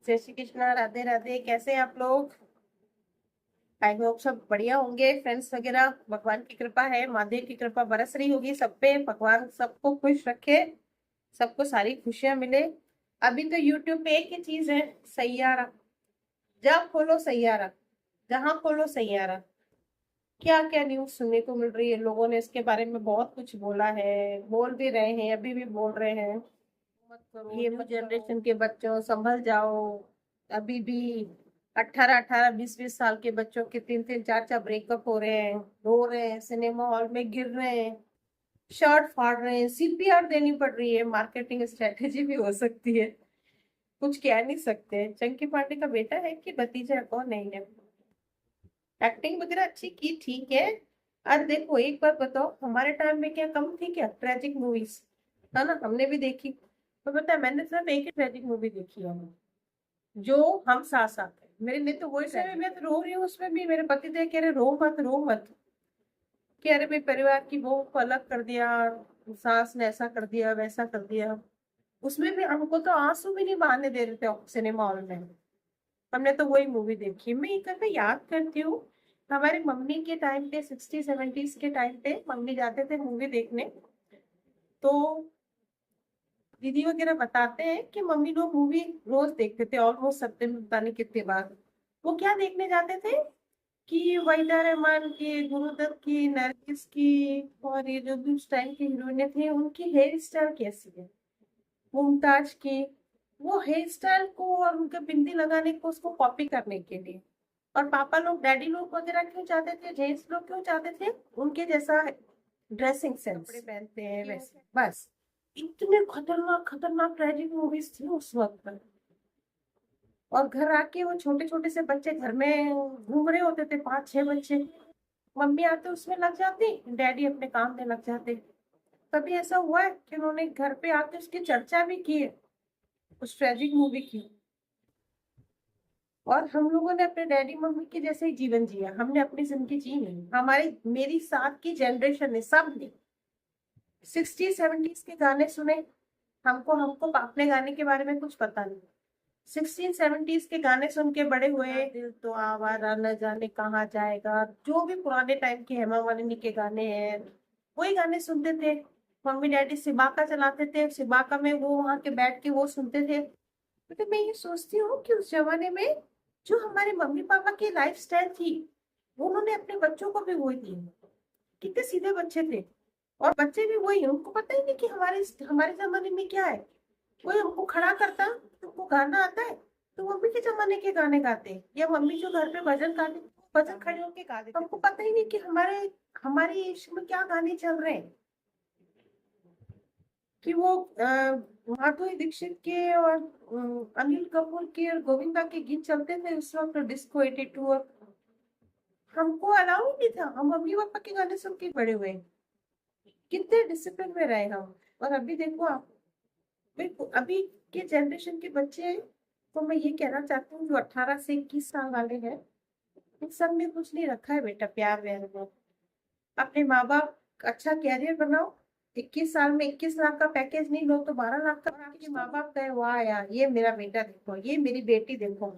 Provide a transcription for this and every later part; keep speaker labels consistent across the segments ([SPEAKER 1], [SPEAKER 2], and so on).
[SPEAKER 1] जय श्री कृष्णा, राधे राधे। कैसे हैं आप लोग? आई होप सब बढ़िया होंगे। फ्रेंड्स वगैरह, भगवान की कृपा है, महादेव की कृपा बरस रही होगी सब पे। भगवान सबको खुश रखे, सबको सारी खुशियां मिले। अभी तो यूट्यूब पे एक ही चीज है, सैयारा। जहाँ खोलो सैयारा, जहाँ खोलो सैयारा। क्या क्या न्यूज सुनने को मिल रही है। लोगों ने इसके बारे में बहुत कुछ बोला है, बोल भी रहे हैं, अभी भी बोल रहे हैं। मत करो, ये जनरेशन के बच्चों संभल जाओ। अभी भी 18-18 20-20 साल के बच्चों के 3-3 4-4 ब्रेकअप हो रहे हैं, रो रहे हैं, सिनेमा हॉल में गिर रहे हैं, शर्ट फाड़ रहे हैं, सीपीआर देनी पड़ रही है। मार्केटिंग स्ट्रेटेजी भी हो सकती है, कुछ कह नहीं सकते। चंकी पांडे का बेटा है कि भतीजा है, कौन नहीं है। एक्टिंग वगैरह अच्छी की, ठीक है। आज देखो, एक बार बताओ, हमारे टाइम में क्या कम थी क्या ट्रेजिक मूवीज? है ना, हमने भी देखी। तो पता है, मैंने सिर्फ एक ही ट्रेजिक मूवी देखी है, जो हम साथ साथ है। मेरे लिए तो वही समय, मैं तो रो रही हूँ उसमें भी। मेरे पति देख कह रहे रो मत, रो मत। कह रहे भाई, परिवार की बहू को अलग कर दिया, सास ने ऐसा कर दिया, वैसा कर दिया। उसमें भी हमको तो आंसू भी नहीं बहाने दे रहे थे सिनेमा हॉल में। हमने तो वही मूवी देखी। मैं एक बार याद करती हूँ, हमारी मम्मी के टाइम पे, 60-70s के टाइम पे मम्मी जाते थे मूवी देखने। तो दीदी वगैरह बताते हैं कि मम्मी लोग मूवी रोज देखते थे, ऑलमोस्ट सप्ते में पता नहीं कितने बार। वो क्या देखने जाते थे कि वहीदा रहमान की, गुरुदत्त की, नरगिस की, और ये जो भी उस टाइम की हीरोइनें थी, उनकी हेयर स्टाइल कैसी है, मुमताज की। वो हेयर स्टाइल को और उनका बिंदी लगाने को, उसको कॉपी करने के लिए। और पापा लोग, डैडी लोग वगैरह क्यों चाहते थे, जेंट्स लोग क्यों चाहते थे उनके जैसा ड्रेसिंग सेंस, कपड़े पहनते हैं वैसे, बस। इतने खतरनाक खतरनाक ट्रेजिक मूवीज थी उस वक्त पर। और घर आके वो छोटे छोटे से बच्चे घर में घूम रहे होते थे, 5-6 बच्चे। मम्मी आते उसमें लग जाती, डैडी अपने काम में लग जाते। कभी ऐसा हुआ है कि उन्होंने घर पे आके उसकी चर्चा भी की है, उस ट्रेजिक मूवी की? और हम लोगों ने अपने डैडी मम्मी के जैसे ही जीवन जिया, हमने अपनी जिंदगी जी नहीं। हमारी, मेरी साथ की जनरेशन ने, सब ने 60-70s के गाने सुने। हमको हमको अपने गाने के बारे में कुछ पता नहीं। 16-70s के गाने सुन के बड़े हुए। दिल तो आवारा न जाने कहाँ जाएगा, जो भी पुराने टाइम के हेमा मालिनी के गाने हैं, वही गाने सुनते थे। मम्मी डैडी सिबाका चलाते थे, सिबाका में वो वहां के बैठ के वो सुनते थे। तो मैं ये सोचती हूँ कि उस जमाने में जो हमारे मम्मी पापा की लाइफ स्टाइल थी, वो उन्होंने अपने बच्चों को भी वही दी। कितने सीधे बच्चे थे, और बच्चे भी वही। उनको पता ही नहीं कि हमारे हमारे जमाने में क्या है। कोई हमको खड़ा करता, तुमको गाना आता है, तो मम्मी के जमाने के गाने गाते, या मम्मी जो घर पे भजन गाते, भजन खड़े होके गा देते। हमको पता ही नहीं कि हमारे हमारे एज में क्या गाने चल रहे हैं। कि वो माधुरी दीक्षित के और अनिल कपूर के और गोविंदा के गीत चलते थे उस वक्त, डिस्को 82। और हमको अलाउ ही नहीं था, हम मम्मी पापा के गाने सुन के बड़े हुए। कितने डिसिप्लिन में रहे हम। और अभी देखो आप, अभी के जनरेशन के बच्चे हैं, तो मैं ये कहना चाहती हूँ, जो 18 से 21 साल वाले हैं, इन सब में कुछ नहीं रखा है बेटा, प्यार व्यार में। अपने माँ बाप अच्छा कैरियर बनाओ। 21 साल में 21 लाख का पैकेज नहीं लो तो 12 लाख का। और आपके माँ बाप कहे वाह यार, ये मेरा बेटा देखो, ये मेरी बेटी देखो।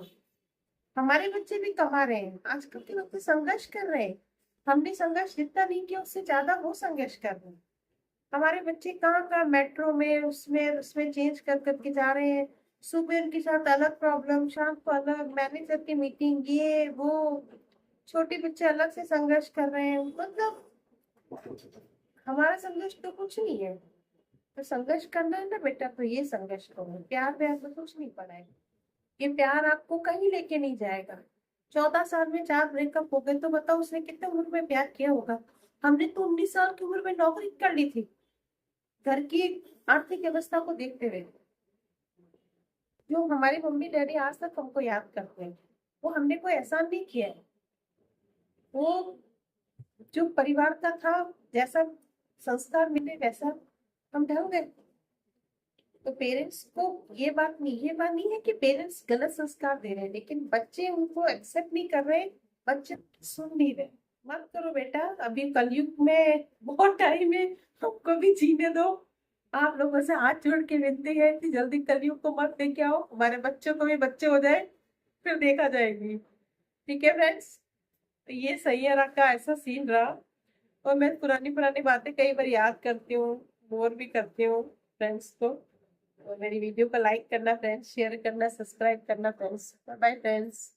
[SPEAKER 1] हमारे बच्चे भी कमा रहे हैं, आजकल के बच्चे संघर्ष कर रहे हैं। हमने संघर्ष जितना नहीं किया, उससे ज्यादा वो संघर्ष कर रहे हैं। हमारे बच्चे कहाँ कहाँ मेट्रो में, उसमें उसमें चेंज कर करके जा रहे हैं। सुबह उनके साथ अलग प्रॉब्लम, शाम को अलग, मैनेजर की मीटिंग, ये वो। छोटे बच्चे अलग से संघर्ष कर रहे हैं, मतलब हमारा संघर्ष तो कुछ नहीं है। तो संघर्ष करना है ना बेटा, तो ये संघर्ष करो। प्यार व्यार तो कुछ नहीं पड़ा है। ये प्यार आपको कहीं लेके नहीं जाएगा। 14 साल में 4 ब्रेकअप हो गए, तो बताओ उसने कितने उम्र में प्यार किया होगा। हमने तो 19 साल की उम्र में नौकरी कर ली थी, घर की आर्थिक व्यवस्था को देखते हुए। जो हमारे मम्मी डैडी आज तक हमको याद करते हैं, वो हमने कोई एहसान नहीं किया है। वो जो परिवार का था, जैसा संस्कार मिले वैसा हम ढल गए। तो पेरेंट्स को ये बात नहीं है कि पेरेंट्स गलत संस्कार दे रहे हैं, लेकिन बच्चे उनको एक्सेप्ट नहीं कर रहे, बच्चे सुन नहीं रहे। मत करो बेटा, अभी कलयुग में बहुत टाइम है, हमको भी जीने दो। आप लोगों से हाथ जोड़ के विनती है कि जल्दी कलयुग को मत लेके आओ, हमारे बच्चों को भी बच्चे हो जाए, फिर देखा जाएगी। ठीक है फ्रेंड्स, तो ये सैयरा का ऐसा सीन रहा। और मैं पुरानी पुरानी बातें कई बार याद करती हूँ, बोर भी करती हूँ फ्रेंड्स को। और मेरी वीडियो को लाइक करना फ्रेंड्स, शेयर करना, सब्सक्राइब करना फ्रेंड्स। Bye bye friends.